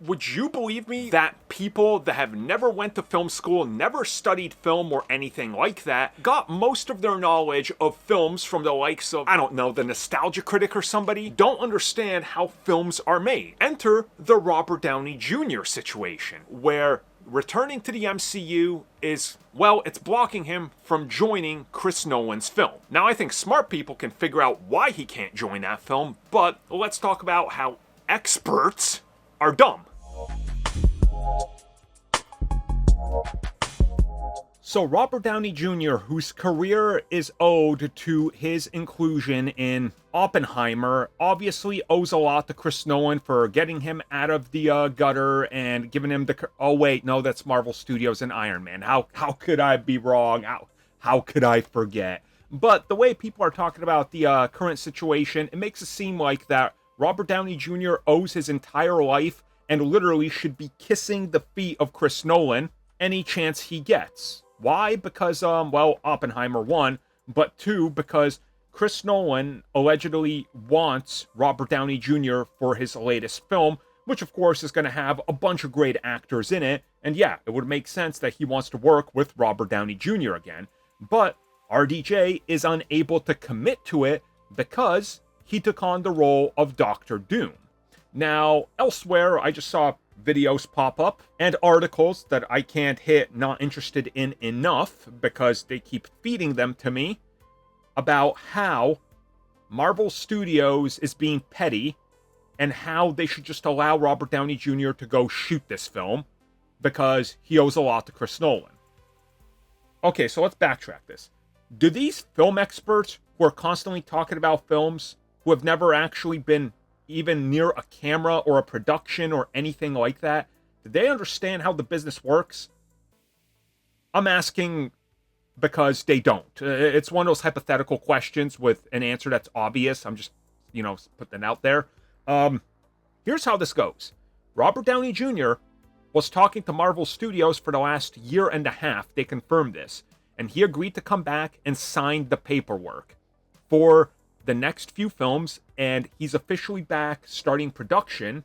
would you believe me that people that have never went to film school, never studied film or anything like that, got most of their knowledge of films from the likes of, I don't know, the Nostalgia Critic or somebody, don't understand how films are made? Enter the Robert Downey Jr. situation, where returning to the MCU is, well, it's blocking him from joining Chris Nolan's film. Now, I think smart people can figure out why he can't join that film, but let's talk about how experts are dumb. So Robert Downey Jr., whose career is owed to his inclusion in Oppenheimer, obviously owes a lot to Chris Nolan for getting him out of the gutter and giving him the... Oh, wait, no, that's Marvel Studios and Iron Man. How could I be wrong? How could I forget? But the way people are talking about the current situation, it makes it seem like that Robert Downey Jr. owes his entire life and literally should be kissing the feet of Chris Nolan any chance he gets. Why? Because, well, Oppenheimer, 1, but 2, because Chris Nolan allegedly wants Robert Downey Jr. for his latest film, which of course is going to have a bunch of great actors in it, and yeah, it would make sense that he wants to work with Robert Downey Jr. again, but RDJ is unable to commit to it because he took on the role of Doctor Doom. Now, elsewhere, I just saw videos pop up and articles that I can't hit not interested in enough because they keep feeding them to me about how Marvel Studios is being petty and how they should just allow Robert Downey Jr. to go shoot this film because he owes a lot to Chris Nolan. Okay, so let's backtrack this. Do these film experts who are constantly talking about films, who have never actually been even near a camera or a production or anything like that, do they understand how the business works? I'm asking because they don't. It's one of those hypothetical questions with an answer that's obvious. I'm just, putting it out there. Here's how this goes. Robert Downey Jr. was talking to Marvel Studios for the last year and a half. They confirmed this. And he agreed to come back and sign the paperwork for the next few films, and he's officially back starting production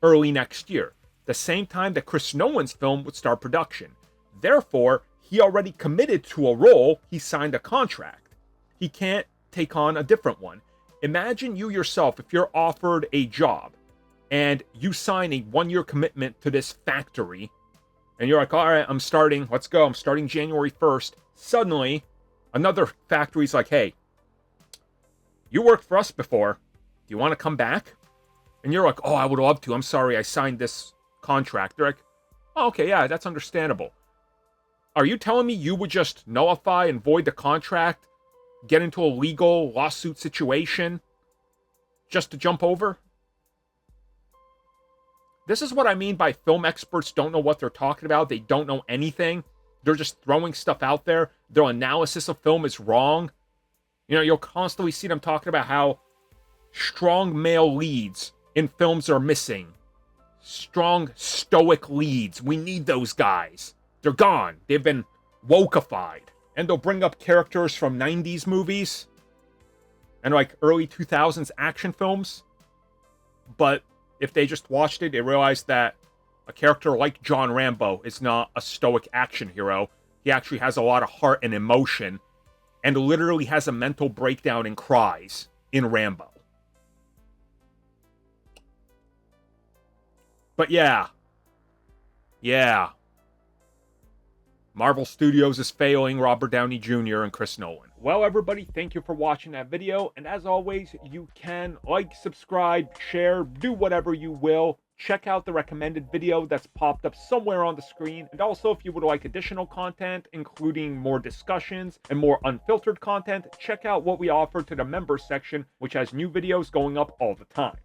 early next year, the same time that Chris Nolan's film would start production. Therefore, he already committed to a role. He signed a contract. He can't take on a different one. Imagine you yourself, if you're offered a job and you sign a 1-year commitment to this factory, and you're like, all right, I'm starting, let's go, I'm starting January 1st. Suddenly, another factory's like, hey, you worked for us before. Do you want to come back? And you're like, oh, I would love to. I'm sorry, I signed this contract. They're like, oh, okay, yeah, that's understandable. Are you telling me you would just nullify and void the contract, get into a legal lawsuit situation, just to jump over? This is what I mean by film experts don't know what they're talking about. They don't know anything. They're just throwing stuff out there. Their analysis of film is wrong. You'll constantly see them talking about how strong male leads in films are missing. Strong, stoic leads. We need those guys. They're gone. They've been wokeified. And they'll bring up characters from 90s movies and like early 2000s action films. But if they just watched it, they realized that a character like John Rambo is not a stoic action hero. He actually has a lot of heart and emotion, and literally has a mental breakdown and cries in Rambo. But yeah. Marvel Studios is failing Robert Downey Jr. and Chris Nolan. Well, everybody, thank you for watching that video. And as always, you can like, subscribe, share, do whatever you will. Check out the recommended video that's popped up somewhere on the screen. And also, if you would like additional content, including more discussions and more unfiltered content, check out what we offer to the members section, which has new videos going up all the time.